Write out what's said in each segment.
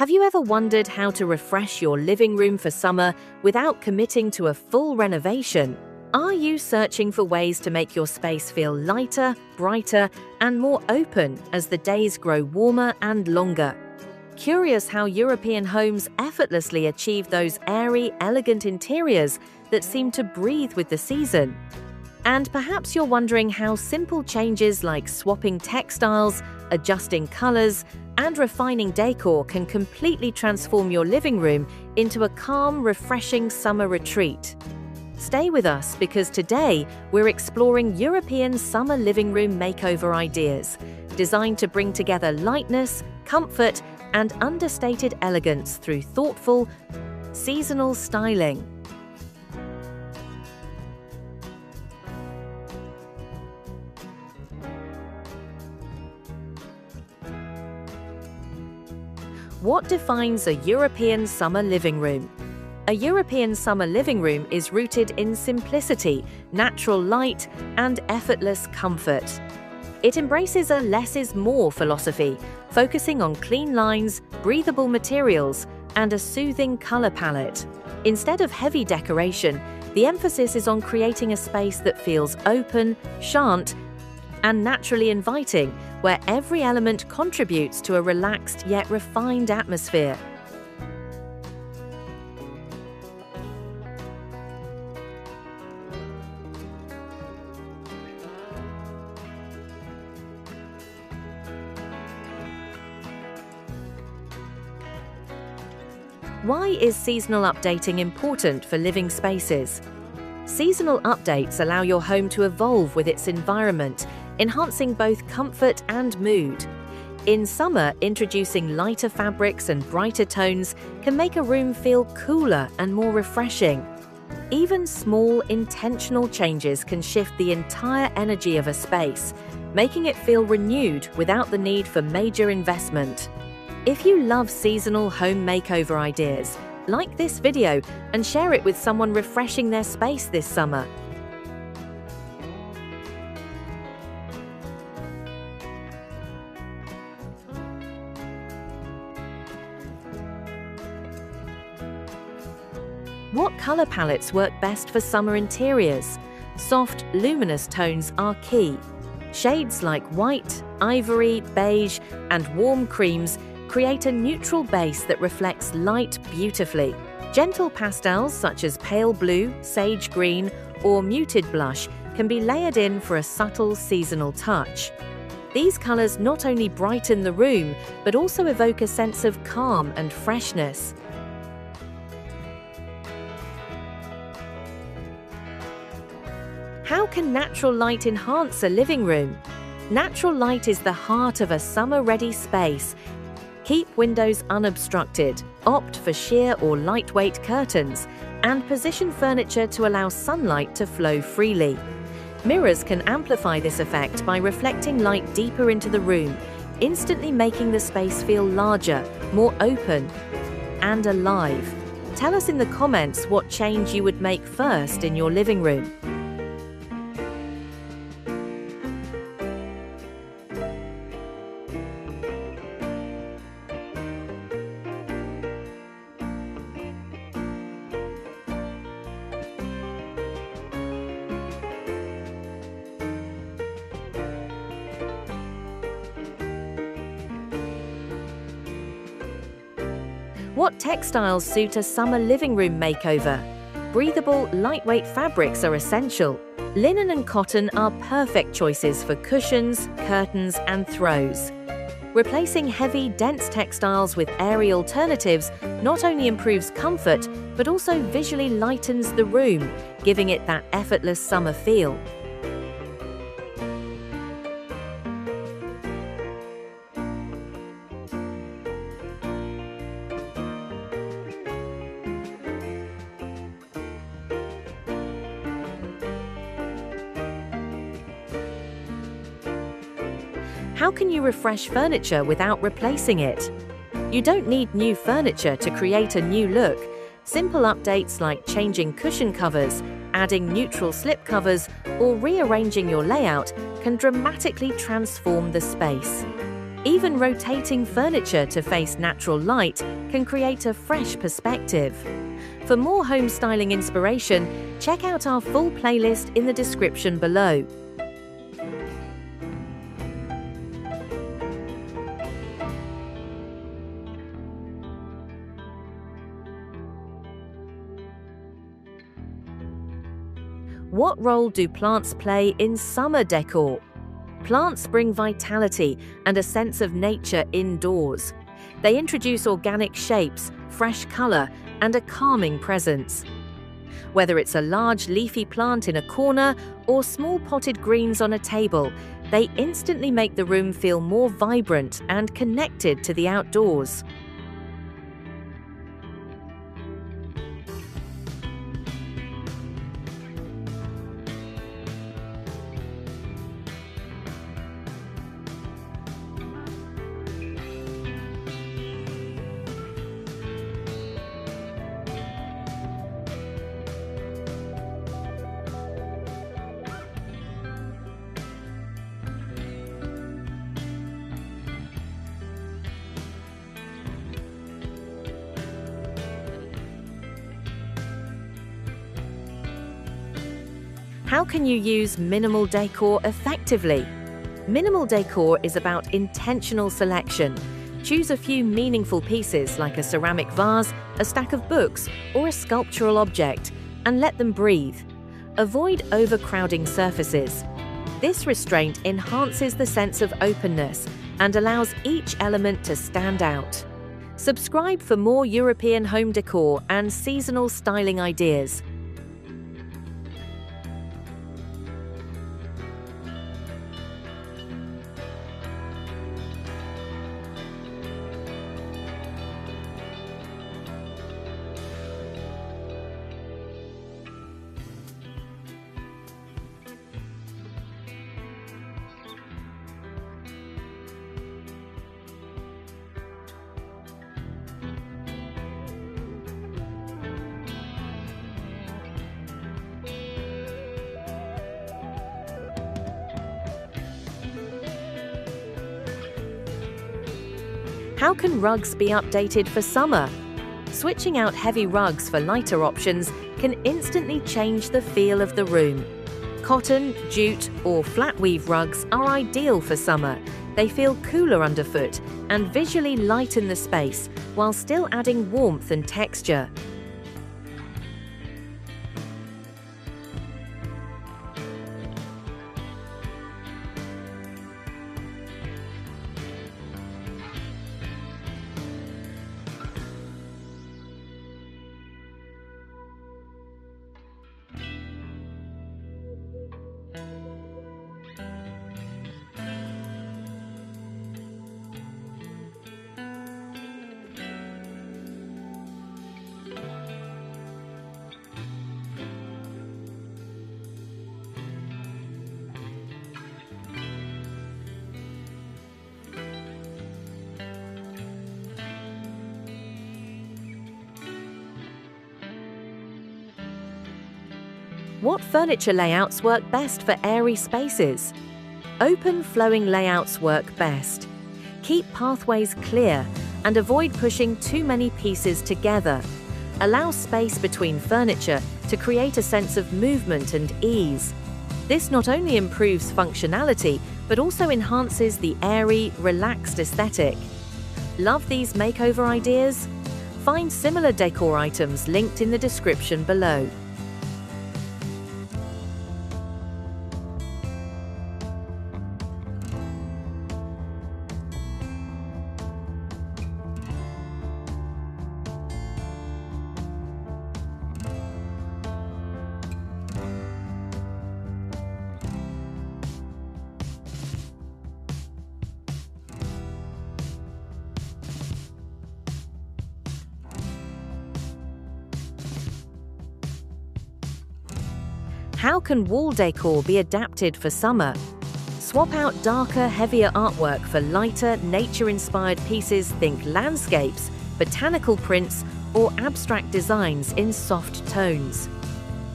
Have you ever wondered how to refresh your living room for summer without committing to a full renovation? Are you searching for ways to make your space feel lighter, brighter, and more open as the days grow warmer and longer? Curious how European homes effortlessly achieve those airy, elegant interiors that seem to breathe with the season? And perhaps you're wondering how simple changes like swapping textiles, adjusting colors, and refining decor can completely transform your living room into a calm, refreshing summer retreat. Stay with us because today we're exploring European summer living room makeover ideas, designed to bring together lightness, comfort, and understated elegance through thoughtful, seasonal styling. What defines a European summer living room? A European summer living room is rooted in simplicity, natural light, and effortless comfort. It embraces a less is more philosophy, focusing on clean lines, breathable materials, and a soothing color palette. Instead of heavy decoration, the emphasis is on creating a space that feels open, charmant, and naturally inviting, where every element contributes to a relaxed yet refined atmosphere. Why is seasonal updating important for living spaces? Seasonal updates allow your home to evolve with its environment, enhancing both comfort and mood. In summer, introducing lighter fabrics and brighter tones can make a room feel cooler and more refreshing. Even small, intentional changes can shift the entire energy of a space, making it feel renewed without the need for major investment. If you love seasonal home makeover ideas, like this video and share it with someone refreshing their space this summer. What color palettes work best for summer interiors? Soft, luminous tones are key. Shades like white, ivory, beige, and warm creams create a neutral base that reflects light beautifully. Gentle pastels such as pale blue, sage green, or muted blush can be layered in for a subtle seasonal touch. These colors not only brighten the room, but also evoke a sense of calm and freshness. How can natural light enhance a living room? Natural light is the heart of a summer-ready space. Keep windows unobstructed, opt for sheer or lightweight curtains, and position furniture to allow sunlight to flow freely. Mirrors can amplify this effect by reflecting light deeper into the room, instantly making the space feel larger, more open, and alive. Tell us in the comments what change you would make first in your living room. What textiles suit a summer living room makeover? Breathable, lightweight fabrics are essential. Linen and cotton are perfect choices for cushions, curtains, and throws. Replacing heavy, dense textiles with airy alternatives not only improves comfort, but also visually lightens the room, giving it that effortless summer feel. How can you refresh furniture without replacing it? You don't need new furniture to create a new look. Simple updates like changing cushion covers, adding neutral slip covers, or rearranging your layout can dramatically transform the space. Even rotating furniture to face natural light can create a fresh perspective. For more home styling inspiration, check out our full playlist in the description below. What role do plants play in summer decor? Plants bring vitality and a sense of nature indoors. They introduce organic shapes, fresh color, and a calming presence. Whether it's a large leafy plant in a corner or small potted greens on a table, they instantly make the room feel more vibrant and connected to the outdoors. How can you use minimal decor effectively? Minimal decor is about intentional selection. Choose a few meaningful pieces like a ceramic vase, a stack of books, or a sculptural object, and let them breathe. Avoid overcrowding surfaces. This restraint enhances the sense of openness and allows each element to stand out. Subscribe for more European home decor and seasonal styling ideas. How can rugs be updated for summer? Switching out heavy rugs for lighter options can instantly change the feel of the room. Cotton, jute, or flat weave rugs are ideal for summer. They feel cooler underfoot and visually lighten the space while still adding warmth and texture. What furniture layouts work best for airy spaces? Open, flowing layouts work best. Keep pathways clear and avoid pushing too many pieces together. Allow space between furniture to create a sense of movement and ease. This not only improves functionality, but also enhances the airy, relaxed aesthetic. Love these makeover ideas? Find similar decor items linked in the description below. How can wall decor be adapted for summer? Swap out darker, heavier artwork for lighter, nature-inspired pieces. Think landscapes, botanical prints, or abstract designs in soft tones.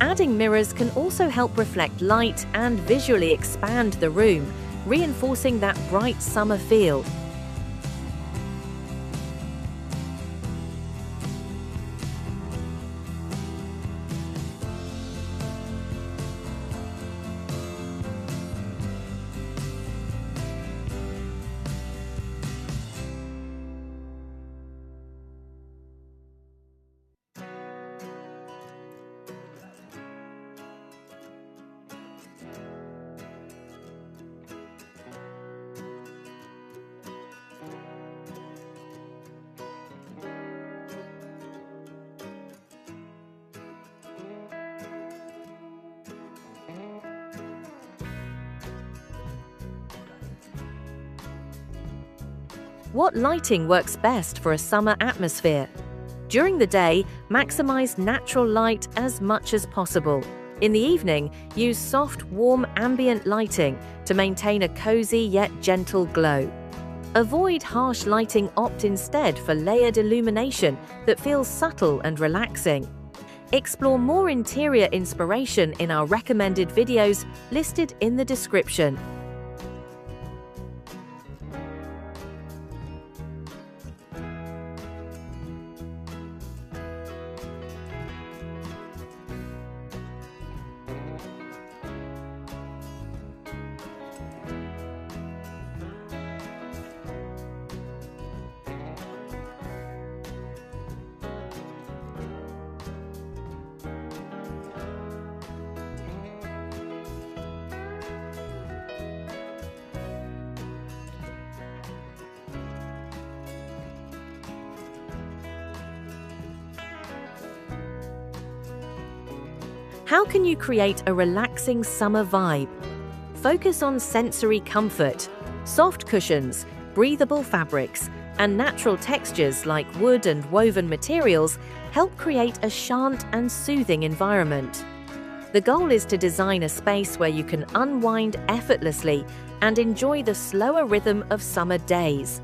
Adding mirrors can also help reflect light and visually expand the room, reinforcing that bright summer feel. What lighting works best for a summer atmosphere? During the day, maximize natural light as much as possible. In the evening, use soft, warm ambient lighting to maintain a cozy yet gentle glow. Avoid harsh lighting, opt instead for layered illumination that feels subtle and relaxing. Explore more interior inspiration in our recommended videos listed in the description. How can you create a relaxing summer vibe? Focus on sensory comfort. Soft cushions, breathable fabrics, and natural textures like wood and woven materials help create a charmant and soothing environment. The goal is to design a space where you can unwind effortlessly and enjoy the slower rhythm of summer days.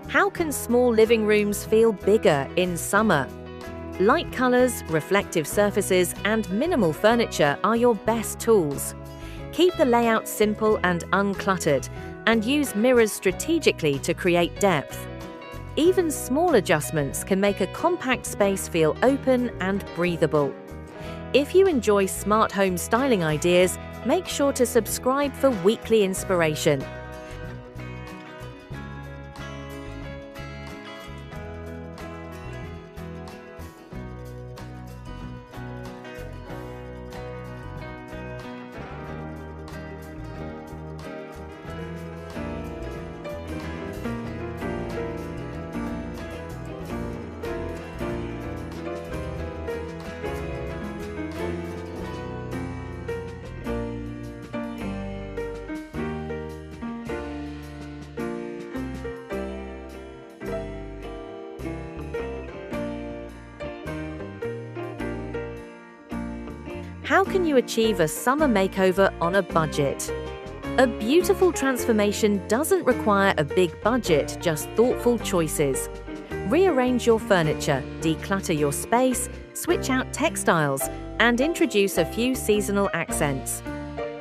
How can small living rooms feel bigger in summer? Light colors, reflective surfaces, and minimal furniture are your best tools. Keep the layout simple and uncluttered, and use mirrors strategically to create depth. Even small adjustments can make a compact space feel open and breathable. If you enjoy smart home styling ideas, make sure to subscribe for weekly inspiration. How can you achieve a summer makeover on a budget? A beautiful transformation doesn't require a big budget, just thoughtful choices. Rearrange your furniture, declutter your space, switch out textiles, and introduce a few seasonal accents.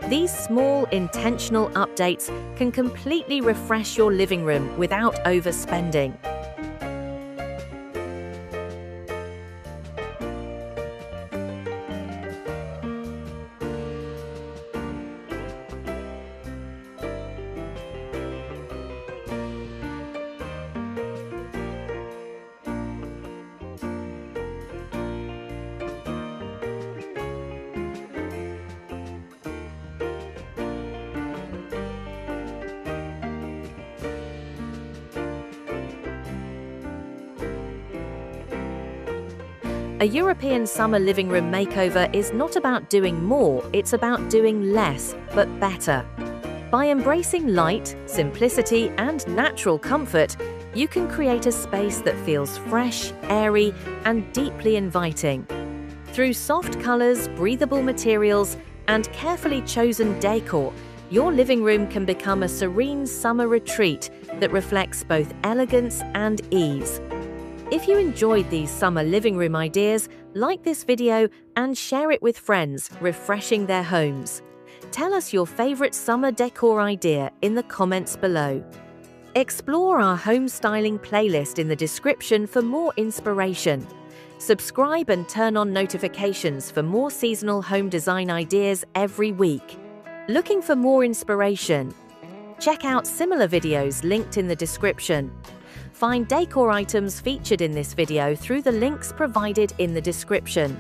These small, intentional updates can completely refresh your living room without overspending. A European summer living room makeover is not about doing more, it's about doing less, but better. By embracing light, simplicity, and natural comfort, you can create a space that feels fresh, airy, and deeply inviting. Through soft colors, breathable materials, and carefully chosen decor, your living room can become a serene summer retreat that reflects both elegance and ease. If you enjoyed these summer living room ideas, like this video and share it with friends, refreshing their homes. Tell us your favorite summer decor idea in the comments below. Explore our home styling playlist in the description for more inspiration. Subscribe and turn on notifications for more seasonal home design ideas every week. Looking for more inspiration? Check out similar videos linked in the description. Find decor items featured in this video through the links provided in the description.